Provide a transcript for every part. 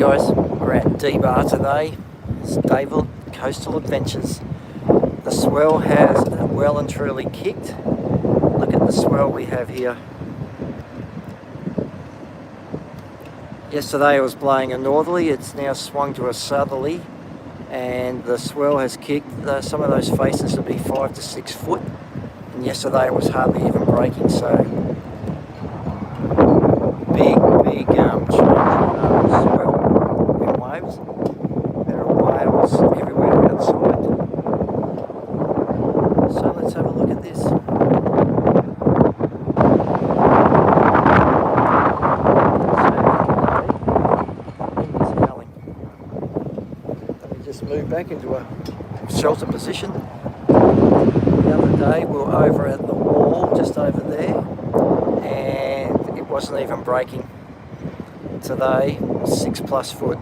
guys, we're at Duranbah today. It's David Coastal Adventures. The swell has well and truly kicked. Look at the swell we have here. Yesterday it was blowing a northerly, it's now swung to a southerly, and the swell has kicked. Some of those faces will be 5 to 6 foot, and yesterday it was hardly even breaking, so big change swell in waves. There are whales everywhere outside. So let's have a look at this. Let me just move back into a shelter position. The other day we were over at the wall just over there, and it wasn't even breaking. Today 6+ foot.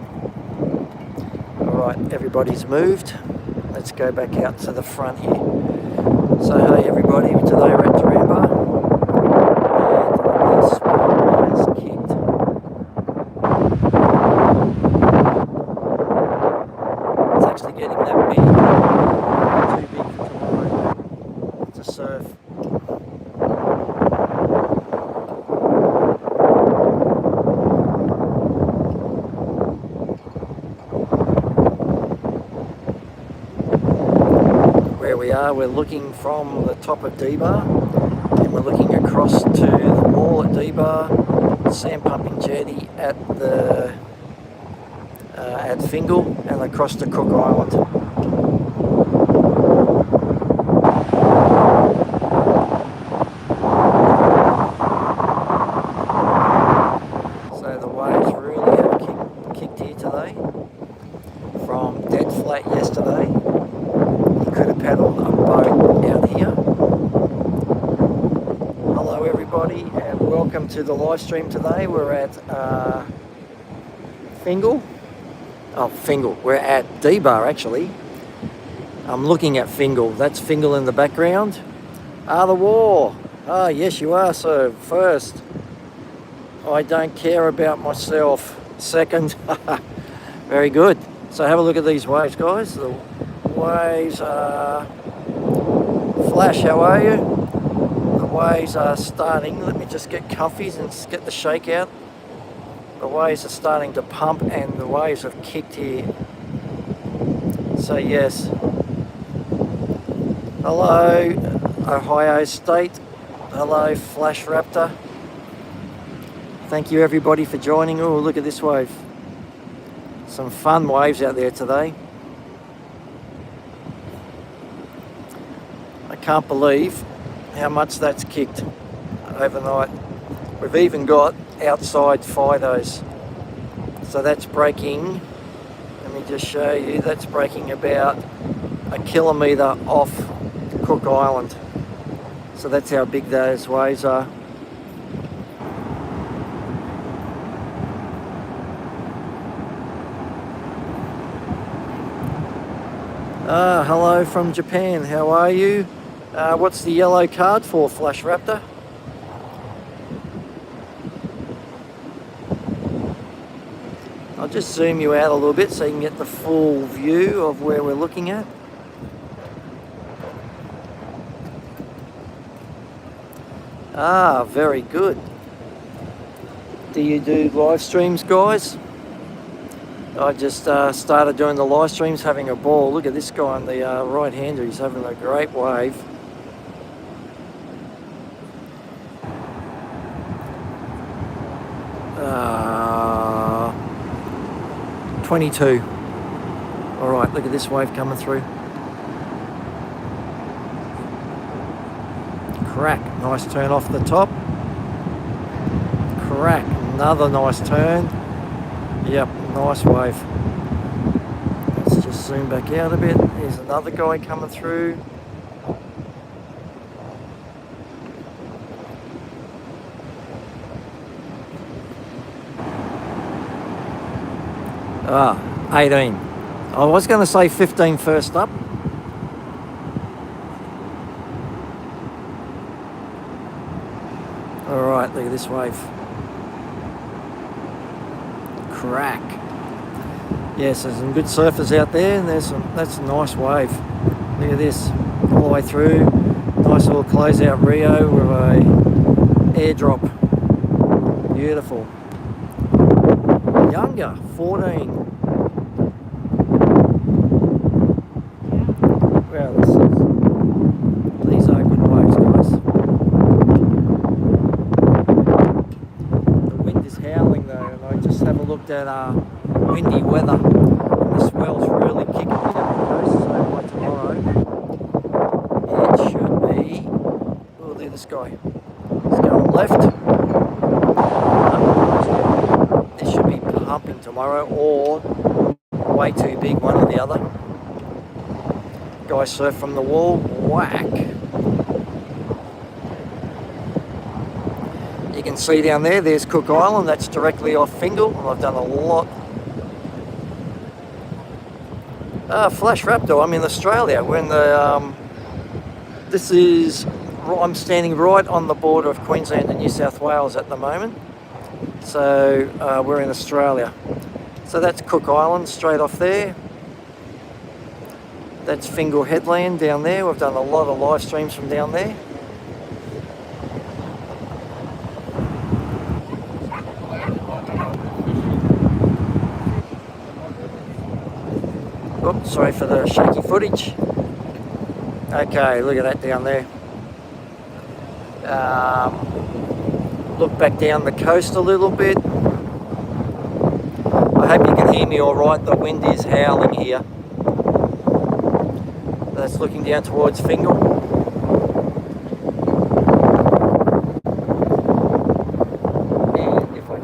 Alright, everybody's moved. Let's go back out to the front here. So hey everybody, today we're at Duranbah, and the swell has kicked. It's actually getting that big, too big for tomorrow to surf. We're looking from the top of Duranbah, and we're looking across to the wall at Duranbah, sand pumping jetty at the at Fingal, and across to Cook Island. So the waves really have kicked here today. From dead flat yesterday, you could have paddled a boat out here. Hello everybody, and welcome to the live stream today. We're at Fingal. We're at Duranbah actually. I'm looking at Fingal. That's Fingal in the background. The war. Yes you are. So first, I don't care about myself. Second, very good. So have a look at these waves, guys. The waves are... Flash, how are you? The waves are starting. Let me just get comfies and get the shake out. The waves are starting to pump, and the waves have kicked here. So yes. Hello, Ohio State. Hello, Flash Raptor. Thank you everybody for joining. Oh, look at this wave. Some fun waves out there today. I can't believe how much that's kicked overnight. We've even got outside Fidos. So that's breaking, let me just show you, that's breaking about 1 kilometre off Cook Island. So that's how big those waves are. Hello from Japan, how are you? What's the yellow card for, Flash Raptor? I'll just zoom you out a little bit so you can get the full view of where we're looking at. Very good. Do you do live streams, guys? I just started doing the live streams, having a ball. Look at this guy on the right hander, he's having a great wave. Uh, 22. Alright, look at this wave coming through. Crack, nice turn off the top. Crack, another nice turn. Yep, nice wave. Let's just zoom back out a bit. Here's another guy coming through. Ah, 18. I was going to say 15 first up. Alright, look at this wave. Crack. Yes, there's some good surfers out there, and that's a nice wave. Look at this, all the way through. Nice little closeout Rio with a airdrop. Beautiful. Younger, 14. Wow, these are good waves, guys. The wind is howling though, and I just have a look at windy weather. And the swell's really kicking down the coast, so by tomorrow it should be. Oh, look at this guy. He's going left. This should be pumping tomorrow, or way too big, one or the other. Guy surf from the wall, whack. You can see down there's Cook Island, that's directly off Fingal, and I've done a lot. Flash Raptor, I'm in Australia. We're in the, I'm standing right on the border of Queensland and New South Wales at the moment. So we're in Australia. So that's Cook Island straight off there. That's Fingal Headland down there. We've done a lot of live streams from down there. Oops, sorry for the shaky footage. Okay, look at that down there. Look back down the coast a little bit. I hope you can hear me all right. The wind is howling here. That's looking down towards Fingal. And if I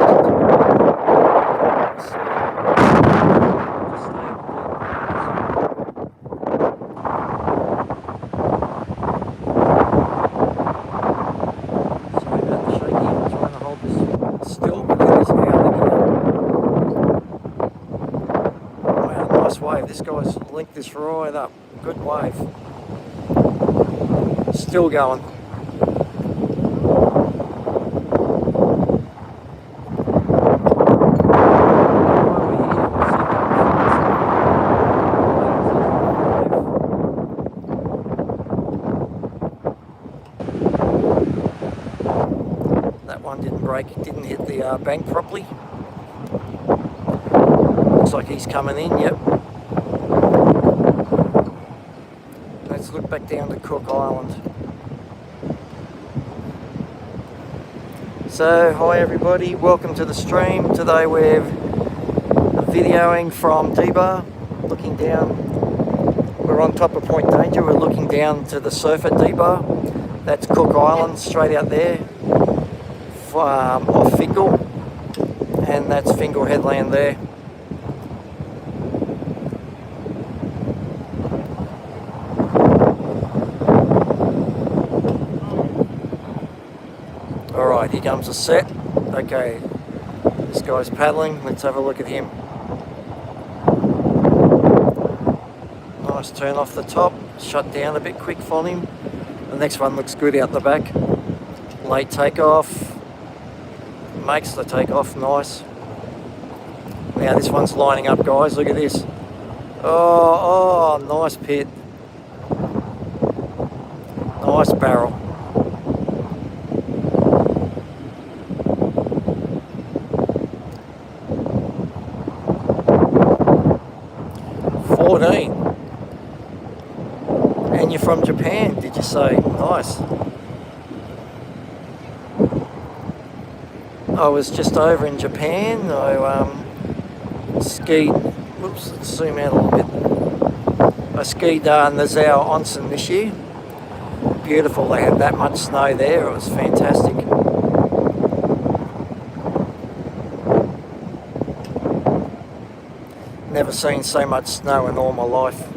sorry about the shaking, I'm trying to hold this still because it's howling here. Wow, nice wave. This guy's linked this right up. Good wave. Still going. That one didn't break, it didn't hit the bank properly. Looks like he's coming in, yep. Let's look back down to Cook Island. So, hi everybody, welcome to the stream. Today we're videoing from Duranbah, looking down. We're on top of Point Danger, we're looking down to the surf at Duranbah. That's Cook Island, straight out there, off Fingal. And that's Fingal Headland there. Alright, here comes the set. Okay, this guy's paddling. Let's have a look at him. Nice turn off the top. Shut down a bit quick for him. The next one looks good out the back. Late takeoff. Makes the takeoff nice. Now this one's lining up, guys. Look at this. Oh, nice pit. Nice barrel. And you're from Japan, did you say? Nice. I was just over in Japan. I skied, whoops, let's zoom out a little bit. I skied Nazao Onsen this year. Beautiful, they had that much snow there, it was fantastic. Never seen so much snow in all my life.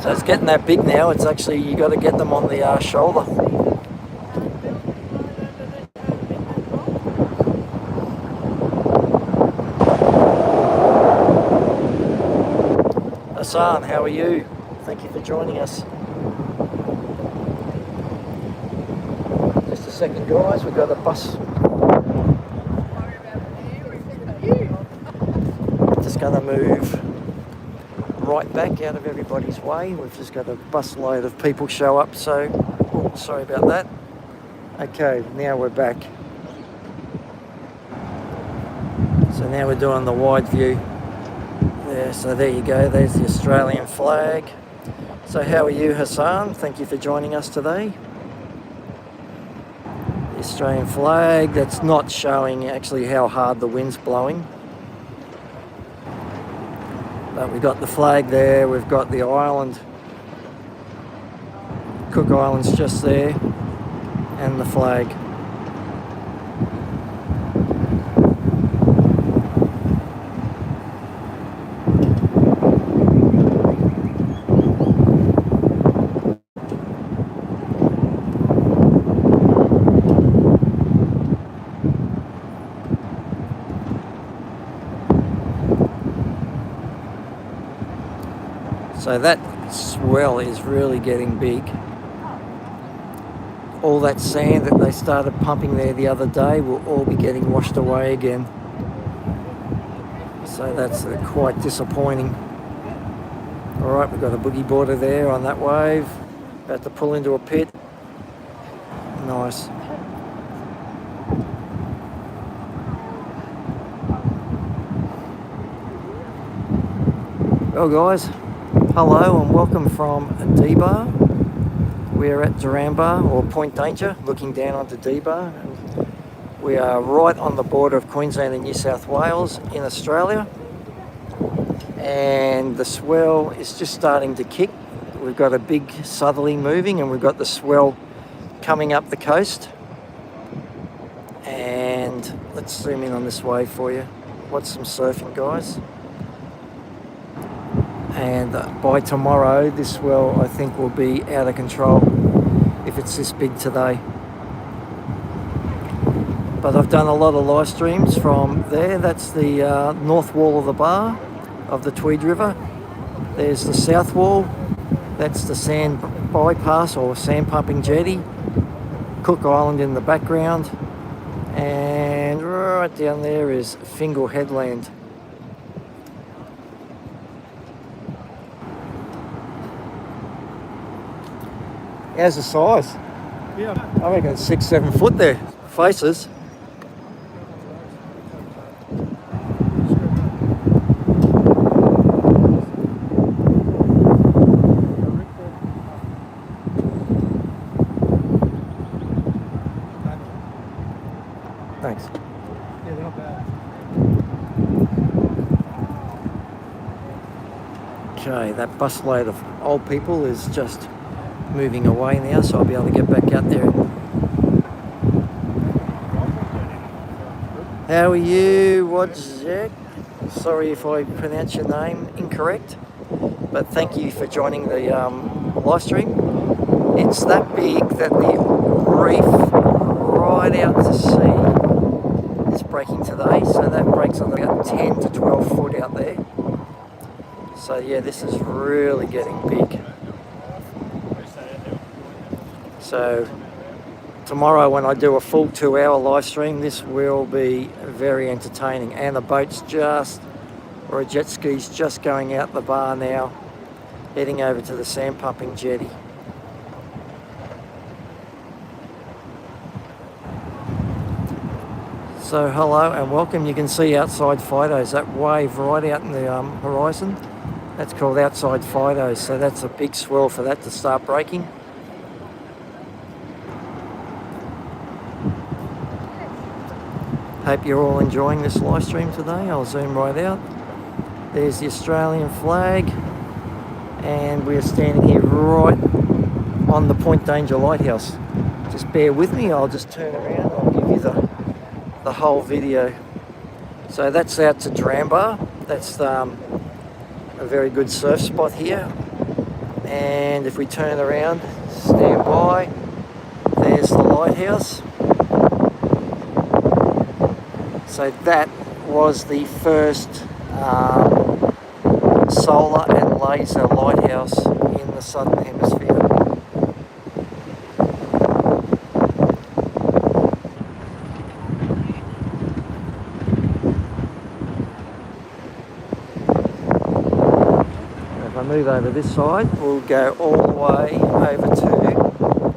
So it's getting that big now, it's actually, you got to get them on the shoulder. Hassan, how are you? Thank you for joining us. second, guys. We've got a bus. Just going to move right back out of everybody's way. We've just got a busload of people show up, so oh, sorry about that. Okay, now we're back. So now we're doing the wide view there. So there you go, there's the Australian flag. So how are you, Hassan? Thank you for joining us today. The Australian flag, that's not showing actually how hard the wind's blowing. But we've got the flag there, we've got the island, Cook Islands just there, and the flag. So that swell is really getting big. All that sand that they started pumping there the other day will all be getting washed away again. So that's quite disappointing. All right, we've got a boogie boarder there on that wave. About to pull into a pit. Nice. Well, guys, hello and welcome from Duranbah. We're at Duranbah, or Point Danger, looking down onto Duranbah. We are right on the border of Queensland and New South Wales in Australia. And the swell is just starting to kick. We've got a big southerly moving and we've got the swell coming up the coast. And let's zoom in on this wave for you. Watch some surfing, guys. And by tomorrow, this swell, I think, will be out of control if it's this big today. But I've done a lot of live streams from there. That's the north wall of the bar of the Tweed River. There's the south wall. That's the sand bypass or sand pumping jetty. Cook Island in the background. And right down there is Fingal Headland. How's the size? Yeah. I reckon it's 6-7 foot there. Faces. Thanks. Yeah, they're not bad. Okay, that busload of old people is just moving away now, so I'll be able to get back out there. How are you, Wojciech? Sorry if I pronounce your name incorrect, but thank you for joining the live stream. It's that big that the reef right out to sea is breaking today, so that breaks on about 10 to 12 foot out there. So yeah, this is really getting big. So tomorrow when I do a full 2-hour live stream, this will be very entertaining. And the boat's just, or a jet ski's just going out the bar now, heading over to the sand pumping jetty. So hello and welcome. You can see outside Fido's, that wave right out in the horizon. That's called outside Fido's, so that's a big swell for that to start breaking. Hope you're all enjoying this live stream today. I'll zoom right out. There's the Australian flag, and we're standing here right on the Point Danger Lighthouse. Just bear with me, I'll just turn around, I'll give you the whole video. So that's out to Duranbah. That's a very good surf spot here. And if we turn around, stand by, there's the lighthouse. So that was the first solar and laser lighthouse in the Southern Hemisphere. I move over this side, we'll go all the way over to...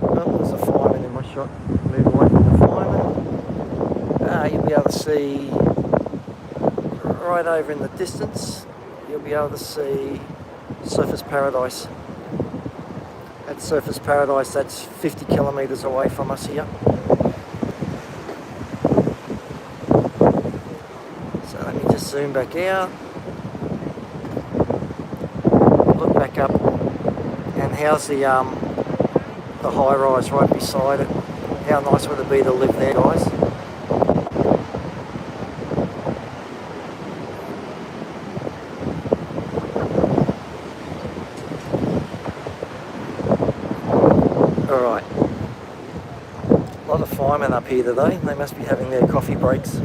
Oh, there's a fireman in my shot. Move away from the fireman. You'll be able to see right over in the distance, you'll be able to see Surfers Paradise. At Surfers Paradise, that's 50 kilometres away from us here. So let me just zoom back out. Look back up, and how's the high rise right beside it? How nice would it be to live there, guys? All right, a lot of firemen up here today. They must be having their coffee breaks.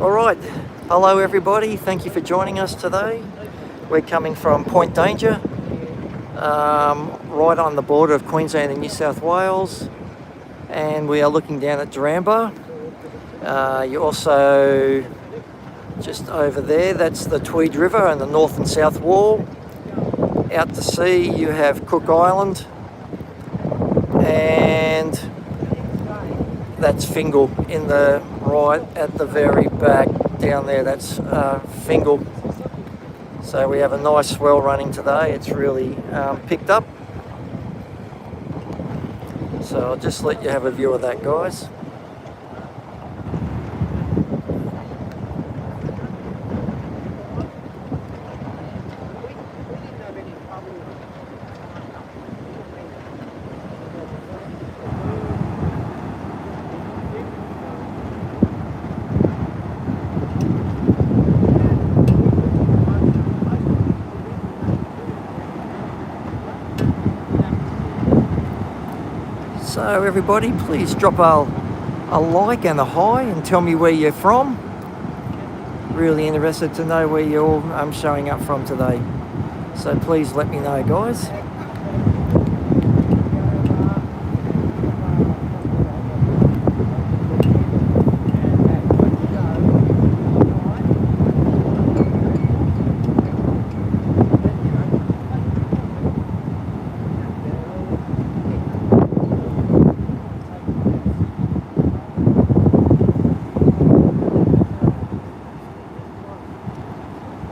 All right, hello everybody, thank you for joining us today. We're coming from Point Danger, right on the border of Queensland and New South Wales, and we are looking down at Duranbah. You also, just over there, that's the Tweed River and the North and South Wall. Out to sea you have Cook Island, and that's Fingal in the right at the very back down there. That's Fingal. So we have a nice swell running today. It's really picked up. So I'll just let you have a view of that, guys. So everybody, please drop a like and a hi and tell me where you're from. Really interested to know where you're all showing up from today. So please let me know, guys.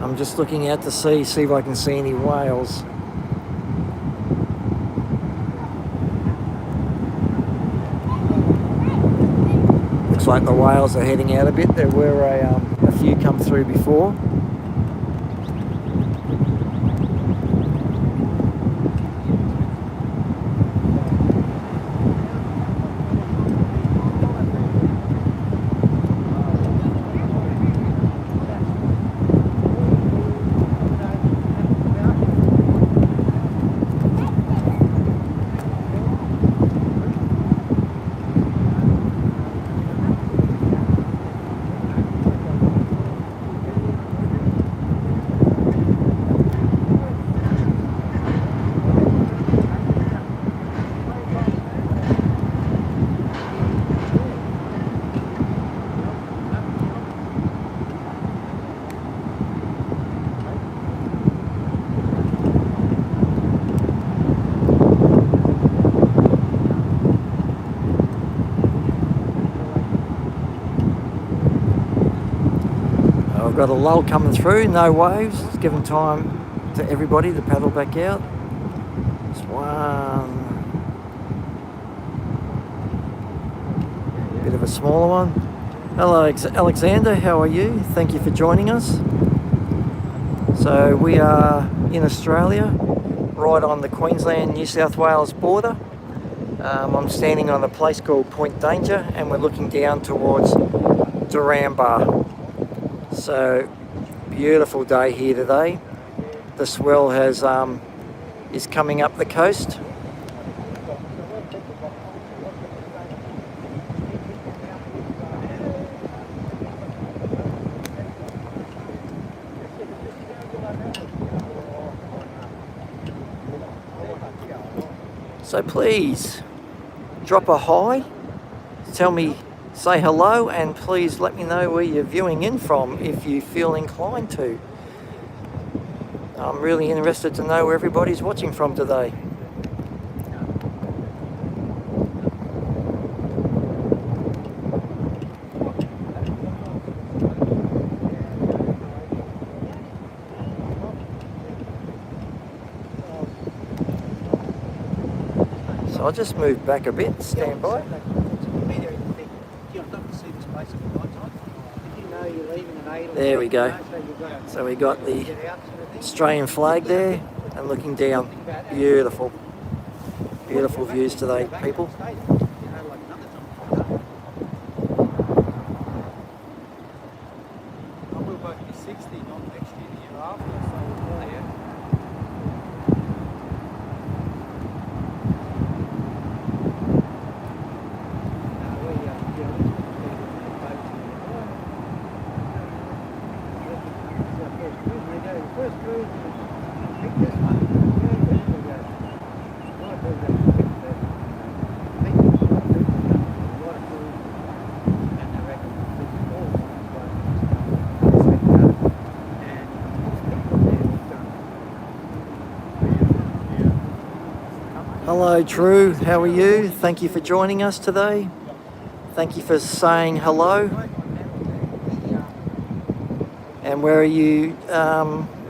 I'm just looking out to sea, see if I can see any whales. Looks like the whales are heading out a bit. There were a few come through before. I've got a lull coming through, no waves. It's given time to everybody to paddle back out. Just one. Bit of a smaller one. Hello Alexander, how are you? Thank you for joining us. So we are in Australia, right on the Queensland-New South Wales border. I'm standing on a place called Point Danger, and we're looking down towards Duranbah. So beautiful day here today. The swell has is coming up the coast. So please drop a hi. Tell me say hello, and please let me know where you're viewing in from if you feel inclined to. I'm really interested to know where everybody's watching from today. So I'll just move back a bit, stand by. There we go. So we got the Australian flag there and looking down. Beautiful. Beautiful views today, people. Hello True, how are you? Thank you for joining us today. Thank you for saying hello. And where are you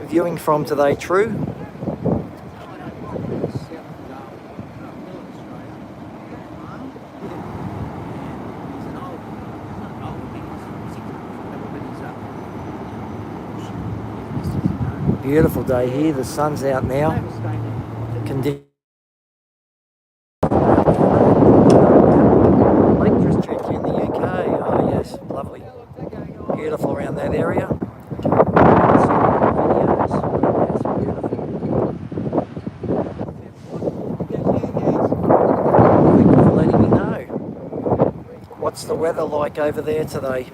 viewing from today, True? Beautiful day here, the sun's out now. Lake District in the UK, oh yes, lovely. Beautiful around that area. Thank you for letting me know. What's the weather like over there today?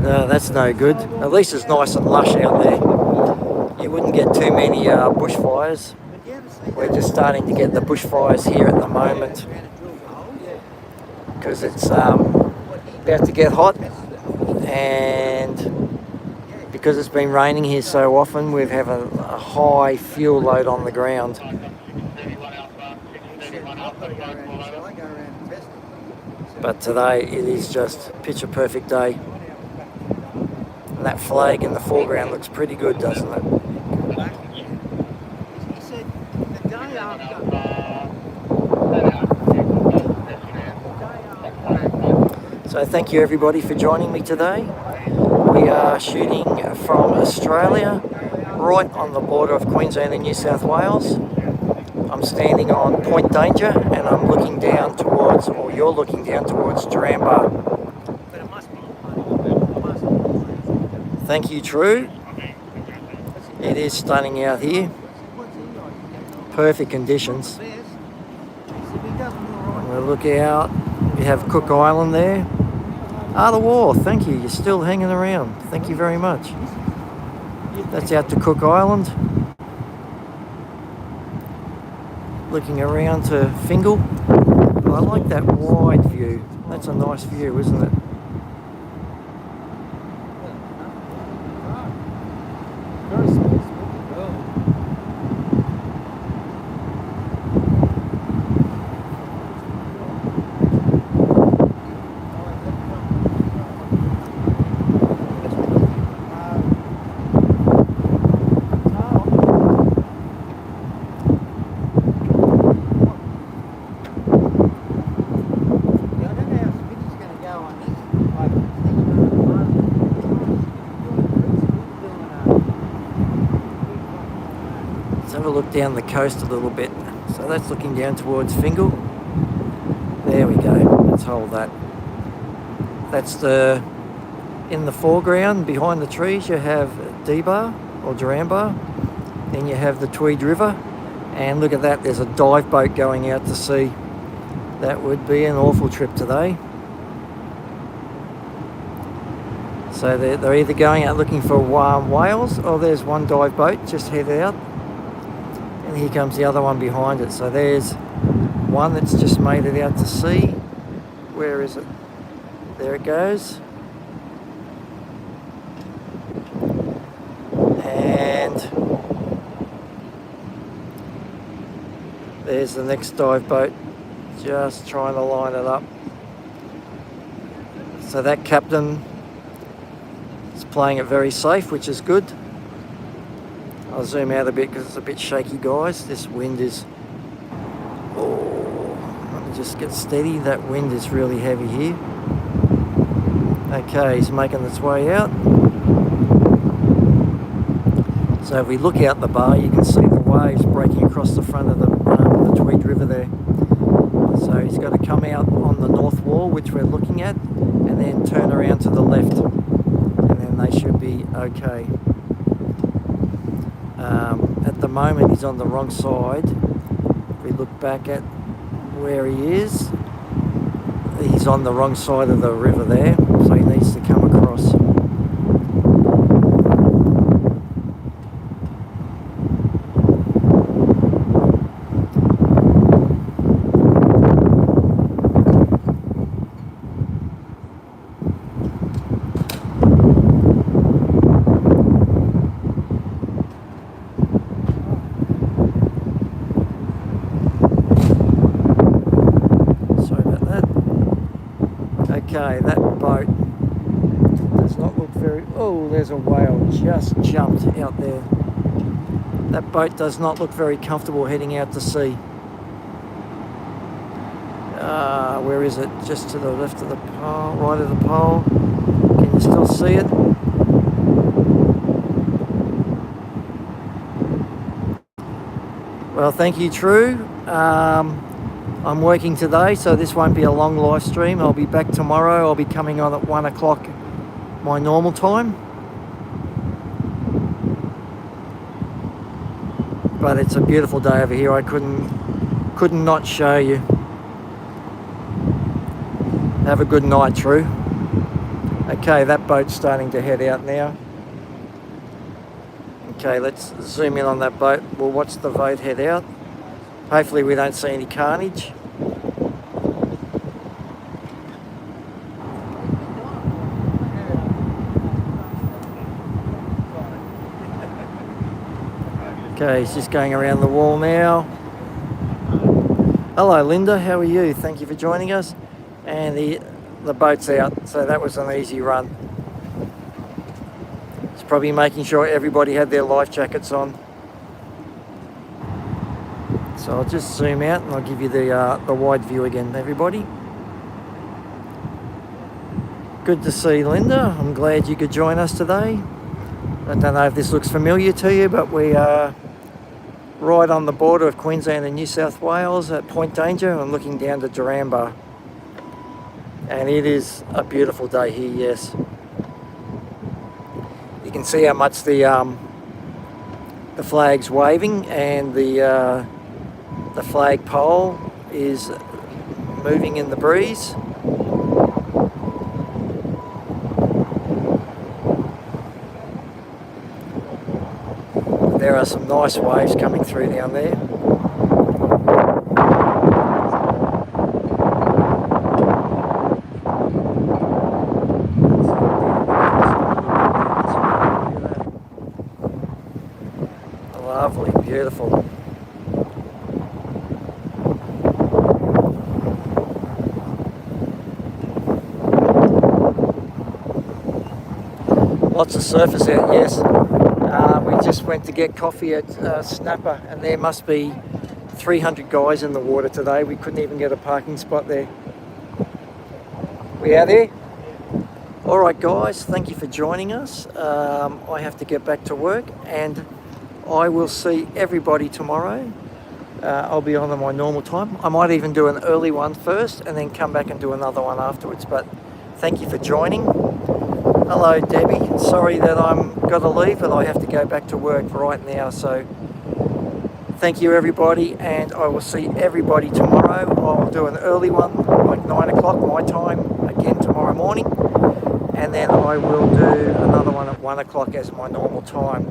No, that's no good. At least it's nice and lush out there. You wouldn't get too many bushfires. We're just starting to get the bushfires here at the moment because it's about to get hot, and because it's been raining here so often, we've had a high fuel load on the ground. But today it is just picture perfect day. And that flag in the foreground looks pretty good, doesn't it? So thank you everybody for joining me today. We are shooting from Australia, right on the border of Queensland and New South Wales. I'm standing on Point Danger and I'm looking down towards, or you're looking down towards Duranbah. Thank you, True. It is stunning out here. Perfect conditions. We'll look out. We have Cook Island there. The War, thank you. You're still hanging around. Thank you very much. That's out to Cook Island. Looking around to Fingal. Oh, I like that wide view. That's a nice view, isn't it? have a look down the coast a little bit. So that's looking down towards Fingal. There we go. Let's hold that. That's in the foreground, behind the trees, you have Duranbah or Duranbah. Then you have the Tweed River. And look at that, there's a dive boat going out to sea. That would be an awful trip today. So they're either going out looking for whales, or there's one dive boat just headed out. And here comes the other one behind it. So there's one that's just made it out to sea. Where is it? There it goes. And there's the next dive boat, just trying to line it up. So that captain is playing it very safe, which is good. I'll zoom out a bit because it's a bit shaky, guys. This wind is... Oh, let me just get steady. That wind is really heavy here. Okay, he's making its way out. So if we look out the bar, you can see the waves breaking across the front of the Tweed River there. So he's got to come out on the north wall, which we're looking at, and then turn around to the left, and then they should be okay. At the moment he's on the wrong side. If we look back at where he is, he's on the wrong side of the river there, so he needs to come across. Okay, that boat does not look very... Oh, there's a whale just jumped out there. That boat does not look very comfortable heading out to sea. Where is it? Just to the left of the pole, right of the pole. Can you still see it? Well, thank you, True. I'm working today, so this won't be a long live stream. I'll be back tomorrow. I'll be coming on at 1 o'clock my normal time. But it's a beautiful day over here. I couldn't not show you. Have a good night, True. Okay, that boat's starting to head out now. Okay, let's zoom in on that boat. We'll watch the boat head out. Hopefully we don't see any carnage. Okay, he's just going around the wall now. Hello Linda, how are you? Thank you for joining us. And the boat's out, so that was an easy run. It's probably making sure everybody had their life jackets on. So I'll just zoom out and I'll give you the wide view again, everybody. Good to see Linda. I'm glad you could join us today. I don't know if this looks familiar to you, but we are right on the border of Queensland and New South Wales at Point Danger. I'm looking down to Duranbah. And it is a beautiful day here, yes. You can see how much the flag's waving, and the flagpole is moving in the breeze. There are some nice waves coming through down there. Lovely, beautiful. Lots of surfers out, yes. We just went to get coffee at Snapper, and there must be 300 guys in the water today. We couldn't even get a parking spot there. We out there? All right, guys, thank you for joining us. I have to get back to work, and I will see everybody tomorrow. I'll be on at my normal time. I might even do an early one first and then come back and do another one afterwards. But thank you for joining. Hello, Debbie. Sorry that I'm got to leave, but I have to go back to work right now. So thank you, everybody, and I will see everybody tomorrow. I'll do an early one, like 9 o'clock my time, again tomorrow morning. And then I will do another one at 1 o'clock as my normal time.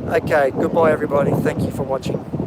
Okay, goodbye, everybody. Thank you for watching.